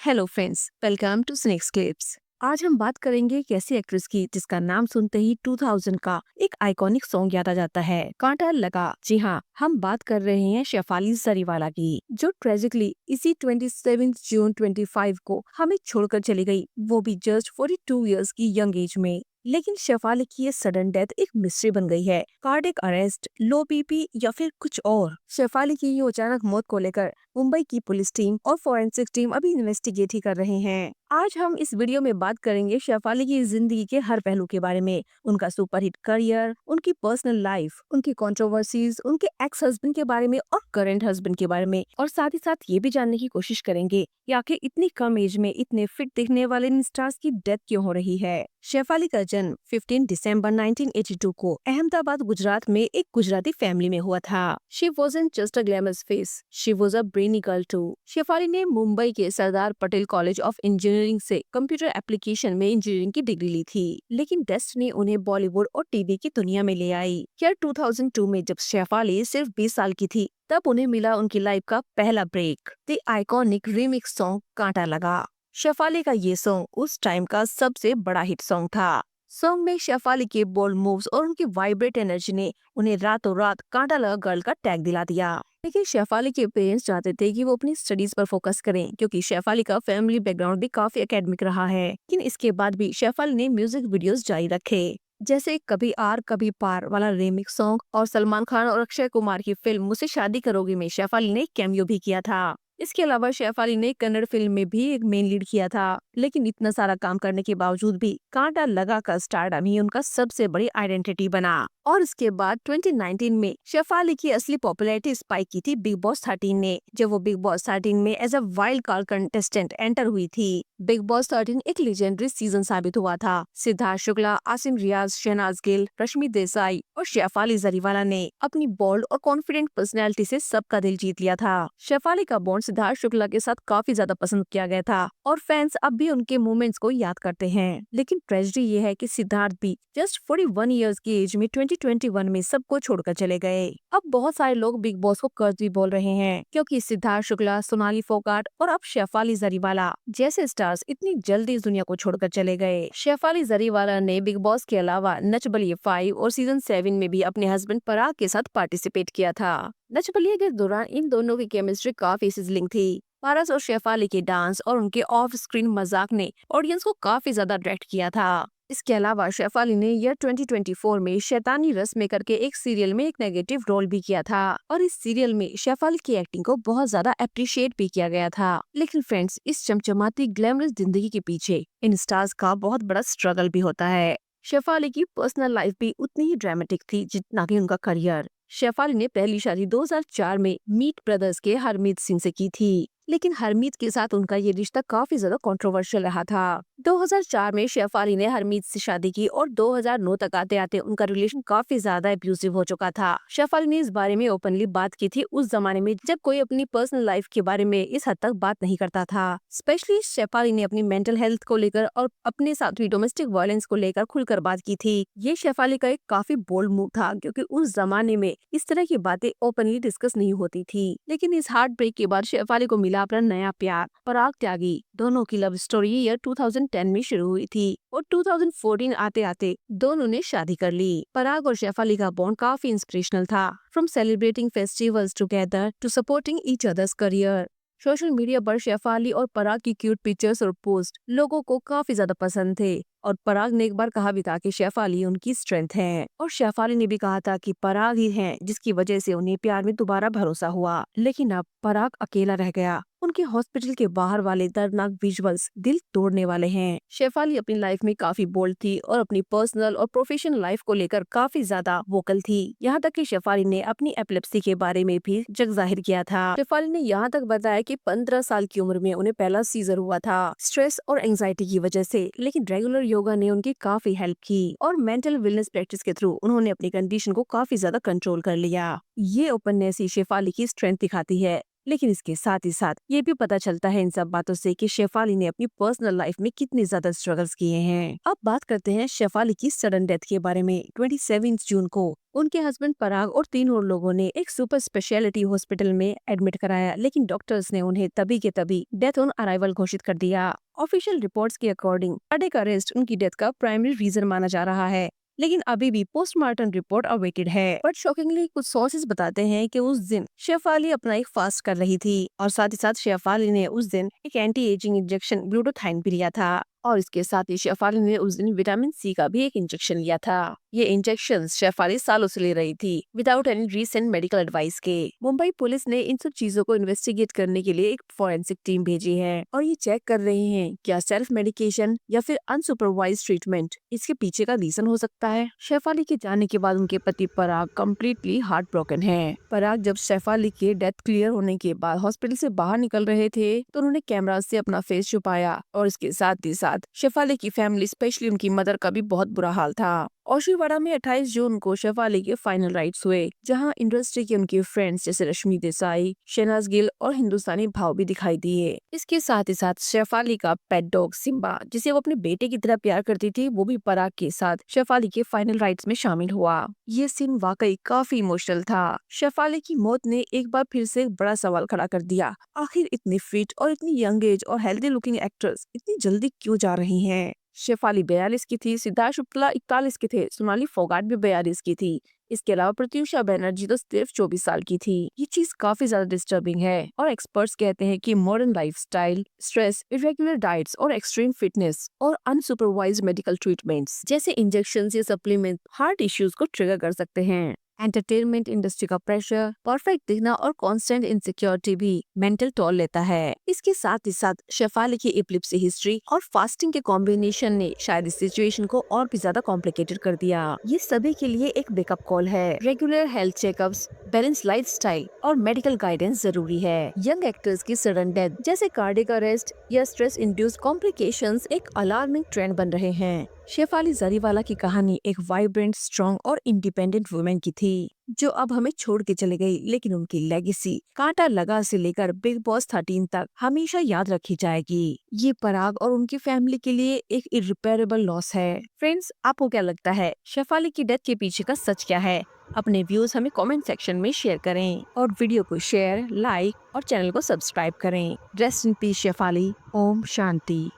Hello friends, welcome to snakes clips. आज हम बात करेंगे एक ऐसी एक्ट्रेस की जिसका नाम सुनते ही 2000 का एक आइकॉनिक सॉन्ग याद आ जाता है, कांटा लगा। जी हाँ, हम बात कर रहे हैं शेफाली जरीवाला की, जो ट्रेजिकली इसी 27 जून 25 को हमें छोड़कर चली गई, वो भी जस्ट 42 इयर्स की यंग एज में। लेकिन शेफाली की ये सडन डेथ एक मिस्ट्री बन गई है। कार्डियक अरेस्ट, लो बीपी या फिर कुछ और। शेफाली की ये अचानक मौत को लेकर मुंबई की पुलिस टीम और फॉरेंसिक टीम अभी इन्वेस्टिगेट ही कर रहे हैं। आज हम इस वीडियो में बात करेंगे शेफाली की जिंदगी के हर पहलू के बारे में, उनका सुपरहिट करियर, उनकी पर्सनल लाइफ, उनकी कंट्रोवर्सीज, उनके एक्स हस्बैंड के बारे में और करंट हस्बैंड के बारे में, और साथ ही साथ ये भी जानने की कोशिश करेंगे कि आखिर इतनी कम एज में इतने फिट दिखने वाले इन स्टार्स की डेथ क्यों हो रही है। शेफाली का जन्म 15 दिसंबर 1982 को अहमदाबाद, गुजरात में एक गुजराती फैमिली में हुआ था। She wasn't just a glamorous face, she was a brainy girl too. Shefali ने मुंबई के Sardar Patel college of engineering से कंप्यूटर एप्लीकेशन में इंजीनियरिंग की डिग्री ली थी, लेकिन डेस्टिनी उन्हें बॉलीवुड और टीवी की दुनिया में ले आई। यार 2002 में जब शेफाली सिर्फ 20 साल की थी, तब उन्हें मिला उनकी लाइफ का पहला break, the iconic remix song Kaanta Laga. Shefali का ये सॉन्ग उस टाइम का सबसे बड़ा हिट सॉन्ग था। सॉन्ग में शेफाली के बोल्ड मूव्स और उनकी वाइब्रेट एनर्जी ने उन्हें रातों रात कांटा लगा गर्ल का टैग दिला दिया। लेकिन शेफाली के पेरेंट्स चाहते थे कि वो अपनी स्टडीज पर फोकस करें, क्योंकि शेफाली का फैमिली बैकग्राउंड भी काफी एकेडमिक रहा है। लेकिन इसके बाद भी शेफाली ने म्यूजिक वीडियोस जारी रखे, जैसे कभी आर कभी पार वाला रीमिक्स सॉन्ग, और सलमान खान और अक्षय कुमार की फिल्म मुझसे शादी करोगी में शेफाली ने कैमियो भी किया था। इसके अलावा शेफाली ने कन्नड़ फिल्म में भी एक मेन लीड किया था। लेकिन इतना सारा काम करने के बावजूद भी कांटा लगा का स्टारडम ही उनका सबसे बड़ी आइडेंटिटी बना। और इसके बाद 2019 में शेफाली की असली पॉपुलैरिटी स्पाइक की थी बिग बॉस 13 ने, जब वो बिग बॉस 13 में as a wild card contestant enter हुई थी। बिग बॉस 13 एक लेजेंडरी सीजन साबित हुआ था। सिद्धार्थ शुक्ला, आसिम रियाज, शहनाज गिल, रश्मि देसाई और शेफाली जरीवाला ने अपनी बोल्ड और कॉन्फिडेंट पर्सनैलिटी से सबका दिल जीत लिया था। शेफाली का बॉन्ड सिद्धार्थ शुक्ला के साथ काफी ज्यादा पसंद किया गया था, और फैंस अब भी उनके मूवमेंट्स को याद करते हैं। लेकिन ट्रेजेडी ये है कि सिद्धार्थ भी जस्ट 41 इयर्स की एज में 2021 में सबको छोड़कर चले गए। अब बहुत सारे लोग बिग बॉस को कर्ज भी बोल रहे हैं, क्योंकि सिद्धार्थ शुक्ला, सोनाली फोगाट और अब शेफाली जरीवाला जैसे स्टार्स इतनी जल्दी इस दुनिया को छोड़कर चले गए। शेफाली जरीवाला ने बिग बॉस के अलावा नच बलिए 5 और सीजन 7 में भी अपने हस्बैंड पराग के साथ पार्टिसिपेट किया था। नच बलिए के दौरान इन दोनों की केमिस्ट्री काफी सिजलिंग थी। पारस और शेफाली के डांस और उनके ऑफ स्क्रीन मजाक ने ऑडियंस को काफी ज्यादा अट्रैक्ट किया था। इसके अलावा शेफाली ने ईयर 2024 में शैतानी रस में करके एक सीरियल में एक नेगेटिव रोल भी किया था, और इस सीरियल में शेफाली की एक्टिंग को बहुत ज्यादा अप्रिशिएट भी किया गया था। लेकिन फ्रेंड्स, इस चमचमाती ग्लैमरस जिंदगी के पीछे इन स्टार्स का बहुत बड़ा स्ट्रगल भी होता है। शेफाली की पर्सनल लाइफ भी उतनी ही ड्रामेटिक थी जितना कि उनका करियर। शेफाली ने पहली शादी 2004 में मीट ब्रदर्स के हरमीत सिंह से की थी, लेकिन हरमीत के साथ उनका ये रिश्ता काफी ज्यादा कंट्रोवर्शियल रहा था। 2004 में शेफाली ने हरमीत से शादी की, और 2009 तक आते आते उनका रिलेशन काफी ज्यादा एब्यूसिव हो चुका था। शेफाली ने इस बारे में ओपनली बात की थी उस जमाने में जब कोई अपनी पर्सनल लाइफ के बारे में इस हद तक बात नहीं करता था। स्पेशली शेफाली ने अपनी मेंटल हेल्थ को लेकर और अपने साथ हुई डोमेस्टिक वायलेंस को लेकर खुलकर बात की थी। ये शेफाली का एक काफी बोल्ड मूव था, क्योंकि उस जमाने में इस तरह की बातें ओपनली डिस्कस नहीं होती थी। लेकिन इस हार्ट ब्रेक के बाद शेफाली को मिला अपना नया प्यार, पराग त्यागी। दोनों की लव स्टोरी ईयर 2010 में शुरू हुई थी, और 2014 आते आते दोनों ने शादी कर ली। पराग और शेफाली का बॉन्ड काफी इंस्पिरेशनल था, from celebrating festivals together to supporting each others career. Social media पर शेफाली और पराग की क्यूट पिक्चर्स और पोस्ट लोगों को काफी ज्यादा पसंद थे, और पराग ने एक बार कहा भी था कि शेफाली उनकी स्ट्रेंथ है, और शेफाली ने भी कहा था कि पराग ही है जिसकी वजह से उन्हें प्यार में दोबारा भरोसा हुआ। लेकिन अब पराग अकेला रह गया। उनके हॉस्पिटल के बाहर वाले दर्दनाक विजुअल्स दिल तोड़ने वाले हैं। शेफाली अपनी लाइफ में काफी बोल्ड थी, और अपनी पर्सनल और प्रोफेशनल लाइफ को लेकर काफी ज्यादा वोकल थी। यहाँ तक कि शेफाली ने अपनी एपिलेप्सी के बारे में भी जग जाहिर किया था। शेफाली ने यहाँ तक बताया कि 15 साल की उम्र में उन्हें पहला सीजर हुआ था, स्ट्रेस और एंजाइटी की वजह से। लेकिन रेगुलर योगा ने उनकी काफी हेल्प की, और मेंटल वेलनेस प्रैक्टिस के थ्रू उन्होंने अपनी कंडीशन को काफी ज्यादा कंट्रोल कर लिया। ये ओपननेस ही शेफाली की स्ट्रेंथ दिखाती है। लेकिन इसके साथ ही साथ ये भी पता चलता है इन सब बातों से कि शेफाली ने अपनी पर्सनल लाइफ में कितनी ज्यादा स्ट्रगल्स किए हैं। अब बात करते हैं शेफाली की सडन डेथ के बारे में। 27 जून को उनके हस्बैंड पराग और 3 और लोगों ने एक सुपर स्पेशलिटी हॉस्पिटल में एडमिट कराया, लेकिन डॉक्टर्स ने उन्हें तभी के तभी डेथ ऑन अराइवल घोषित कर दिया। ऑफिशियल रिपोर्ट्स के अकॉर्डिंग कार्डियक अरेस्ट उनकी डेथ का प्राइमरी रीजन माना जा रहा है, लेकिन अभी भी पोस्टमार्टम रिपोर्ट अवेटेड है। बट शॉकिंगली कुछ सोर्सेज बताते हैं कि उस दिन शेफाली अपना एक फास्ट कर रही थी और साथ ही साथ शेफाली ने उस दिन एक एंटी एजिंग इंजेक्शन ग्लूटाथाइन भी लिया था, और इसके साथ ही शेफाली ने उस दिन विटामिन सी का भी एक इंजेक्शन लिया था। ये इंजेक्शन शेफाली सालों से ले रही थी without any recent medical advice के। मुंबई पुलिस ने इन सब चीजों को इन्वेस्टिगेट करने के लिए एक फॉरेंसिक टीम भेजी है और ये चेक कर रहे हैं क्या सेल्फ मेडिकेशन या फिर अनसुपरवाइज्ड ट्रीटमेंट इसके पीछे का रीजन हो सकता है। शेफाली के जाने के बाद उनके पति पराग कम्प्लीटली हार्ट ब्रोकन है। पराग जब शेफाली के डेथ क्लियर होने के बाद हॉस्पिटल से बाहर निकल रहे थे तो उन्होंने कैमरा से अपना फेस छुपाया, और इसके साथ ही साथ शेफाली की फैमिली स्पेशली उनकी मदर का भी बहुत बुरा हाल था। ओशीवाड़ा में 28 जून को शेफाली के फाइनल राइट्स हुए, जहां इंडस्ट्री के उनके फ्रेंड्स जैसे रश्मि देसाई, शहनाज गिल और हिंदुस्तानी भाव भी दिखाई दिए। इसके साथ ही साथ शेफाली का पेट डॉग सिम्बा, जिसे वो अपने बेटे की तरह प्यार करती थी, वो भी पराग के साथ शेफाली के फाइनल राइट्स में शामिल हुआ। ये सीन वाकई काफी इमोशनल था। शेफाली की मौत ने एक बार फिर से एक बड़ा सवाल खड़ा कर दिया, आखिर इतनी फिट और इतनी यंग एज और हेल्दी लुकिंग एक्ट्रेस इतनी जल्दी क्यों जा रही हैं? शेफाली 42 की थी, सिद्धार्थ शुक्ला 41 के थे, सोनाली फोगाट भी 42 की थी। इसके अलावा प्रत्युषा बैनर्जी तो सिर्फ 24 साल की थी। ये चीज काफी ज्यादा डिस्टर्बिंग है और एक्सपर्ट्स कहते हैं कि modern lifestyle, stress, irregular diets और एक्सट्रीम फिटनेस और अनसुपरवाइज्ड मेडिकल ट्रीटमेंट्स जैसे इंजेक्शंस या सप्लीमेंट हार्ट इश्यूज को ट्रिगर कर सकते हैं। एंटरटेनमेंट इंडस्ट्री का प्रेशर, परफेक्ट दिखना और कांस्टेंट इनसिक्योरिटी भी मेंटल टॉल लेता है। इसके साथ ही साथ शेफाली की एपिलेप्सी हिस्ट्री और फास्टिंग के कॉम्बिनेशन ने शायद इस सिचुएशन को और भी ज्यादा कॉम्प्लिकेटेड कर दिया। ये सभी के लिए एक वेकअप कॉल है। Regular health checkups, balance lifestyle और मेडिकल गाइडेंस जरूरी है। यंग एक्टर्स की सडन डेथ जैसे कार्डियक अरेस्ट या स्ट्रेस इंड्यूस्ड कॉम्प्लिकेशंस एक अलार्मिंग ट्रेंड बन रहे हैं। शेफाली जरीवाला की कहानी एक वाइब्रेंट, स्ट्रॉन्ग और इंडिपेंडेंट वुमेन की थी, जो अब हमें छोड़ के चली गई, लेकिन उनकी लेगेसी कांटा लगा से लेकर बिग बॉस 13 तक हमेशा याद रखी जाएगी। ये पराग और उनकी फैमिली के लिए एक इरिपेरेबल लॉस है। फ्रेंड्स, आपको क्या लगता है शेफाली की डेथ के पीछे का सच क्या है? अपने व्यूज हमें कमेंट सेक्शन में शेयर करें और वीडियो को शेयर, लाइक और चैनल को सब्सक्राइब करें। Rest in peace Shefali. ओम शांति।